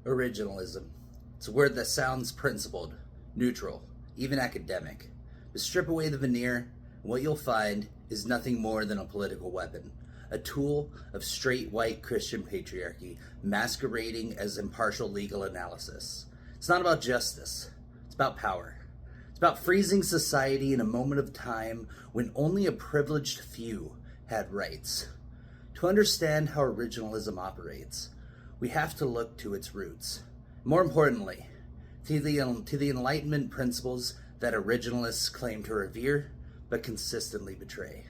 Originalism. It's a word that sounds principled, neutral, even academic. But strip away the veneer, and what you'll find is nothing more than a political weapon, a tool of straight white Christian patriarchy masquerading as impartial legal analysis. It's not about justice, it's about power. It's about freezing society in a moment of time when only a privileged few had rights. To understand how originalism operates, we have to look to its roots. More importantly, to the Enlightenment principles that originalists claim to revere but consistently betray.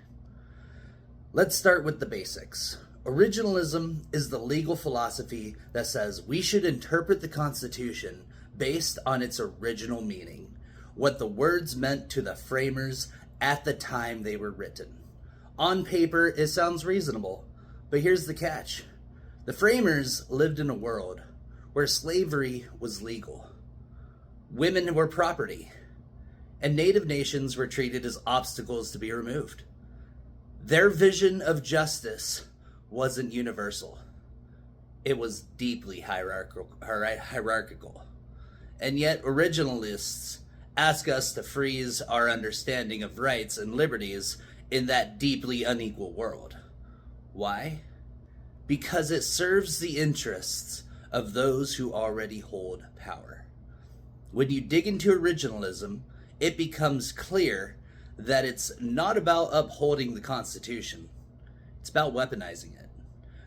Let's start with the basics. Originalism is the legal philosophy that says we should interpret the Constitution based on its original meaning, what the words meant to the framers at the time they were written. On paper, it sounds reasonable, but here's the catch. The framers lived in a world where slavery was legal, women were property, and native nations were treated as obstacles to be removed. Their vision of justice wasn't universal. It was deeply hierarchical. And yet originalists ask us to freeze our understanding of rights and liberties in that deeply unequal world. Why? Because it serves the interests of those who already hold power. When you dig into originalism, it becomes clear that it's not about upholding the Constitution. It's about weaponizing it.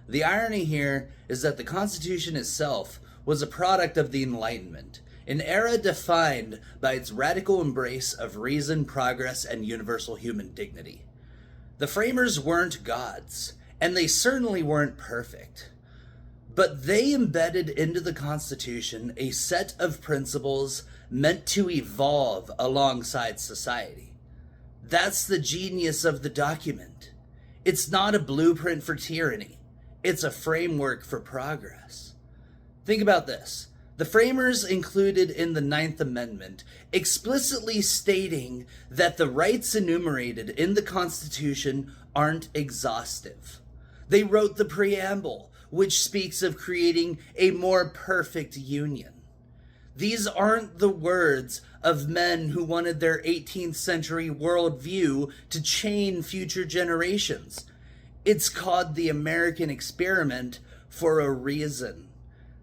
The irony here is that the Constitution itself was a product of the Enlightenment, an era defined by its radical embrace of reason, progress, and universal human dignity. The framers weren't gods, and they certainly weren't perfect. But they embedded into the Constitution a set of principles meant to evolve alongside society. That's the genius of the document. It's not a blueprint for tyranny. It's a framework for progress. Think about this. The framers included in the Ninth Amendment explicitly stating that the rights enumerated in the Constitution aren't exhaustive. They wrote the preamble, which speaks of creating a more perfect union. These aren't the words of men who wanted their 18th century worldview to chain future generations. It's called the American experiment for a reason.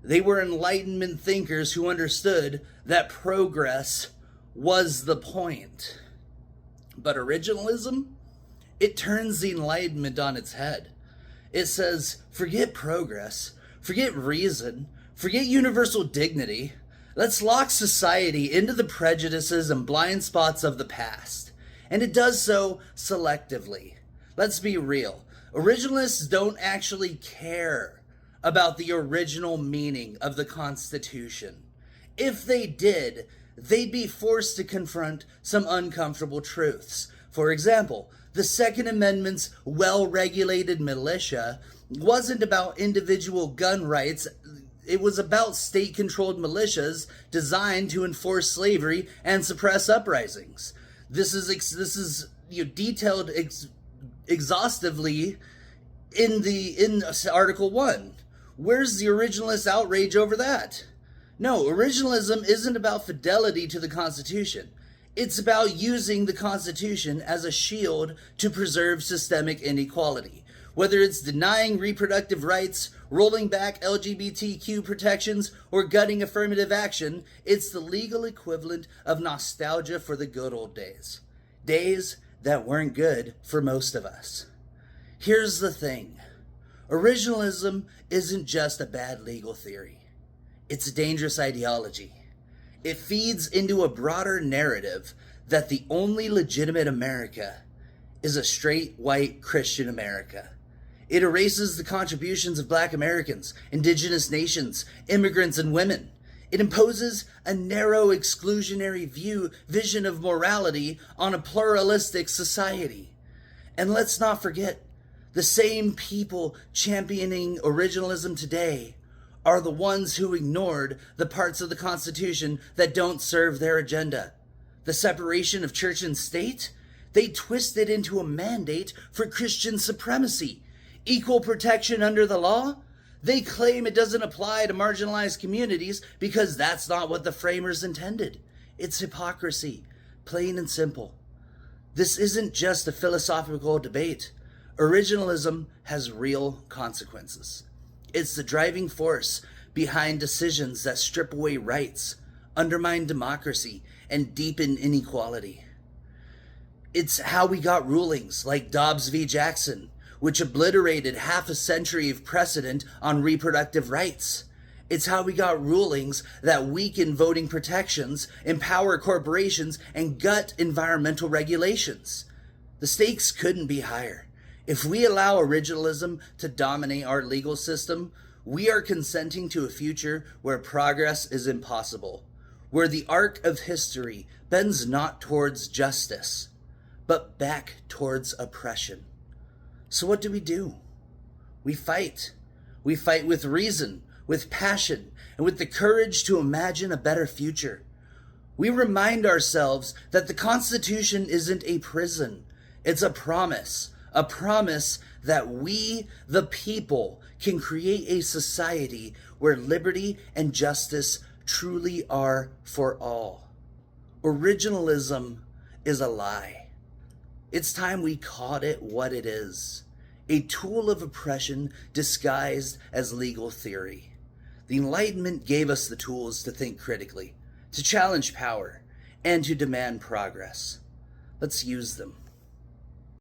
They were Enlightenment thinkers who understood that progress was the point. But originalism? It turns the Enlightenment on its head. It says, forget progress, forget reason, forget universal dignity. Let's lock society into the prejudices and blind spots of the past. And it does so selectively. Let's be real. Originalists don't actually care about the original meaning of the Constitution. If they did, they'd be forced to confront some uncomfortable truths. For example, the Second Amendment's well-regulated militia wasn't about individual gun rights. It was about state-controlled militias designed to enforce slavery and suppress uprisings. This is detailed exhaustively in Article 1. Where's the originalist outrage over that? No, originalism isn't about fidelity to the Constitution. It's about using the Constitution as a shield to preserve systemic inequality. Whether it's denying reproductive rights, rolling back LGBTQ protections, or gutting affirmative action, it's the legal equivalent of nostalgia for the good old days. Days that weren't good for most of us. Here's the thing. Originalism isn't just a bad legal theory. It's a dangerous ideology. It feeds into a broader narrative that the only legitimate America is a straight, white, Christian America. It erases the contributions of Black Americans, indigenous nations, immigrants, and women. It imposes a narrow, exclusionary vision of morality on a pluralistic society. And let's not forget, the same people championing originalism today are the ones who ignored the parts of the Constitution that don't serve their agenda. The separation of church and state? They twist it into a mandate for Christian supremacy. Equal protection under the law? They claim it doesn't apply to marginalized communities because that's not what the framers intended. It's hypocrisy, plain and simple. This isn't just a philosophical debate. Originalism has real consequences. It's the driving force behind decisions that strip away rights, undermine democracy, and deepen inequality. It's how we got rulings like Dobbs v. Jackson, which obliterated half a century of precedent on reproductive rights. It's how we got rulings that weaken voting protections, empower corporations, and gut environmental regulations. The stakes couldn't be higher. If we allow originalism to dominate our legal system, we are consenting to a future where progress is impossible, where the arc of history bends not towards justice, but back towards oppression. So what do? We fight. We fight with reason, with passion, and with the courage to imagine a better future. We remind ourselves that the Constitution isn't a prison. It's a promise that we, the people, can create a society where liberty and justice truly are for all. Originalism is a lie. It's time we called it what it is, a tool of oppression disguised as legal theory. The Enlightenment gave us the tools to think critically, to challenge power, and to demand progress. Let's use them.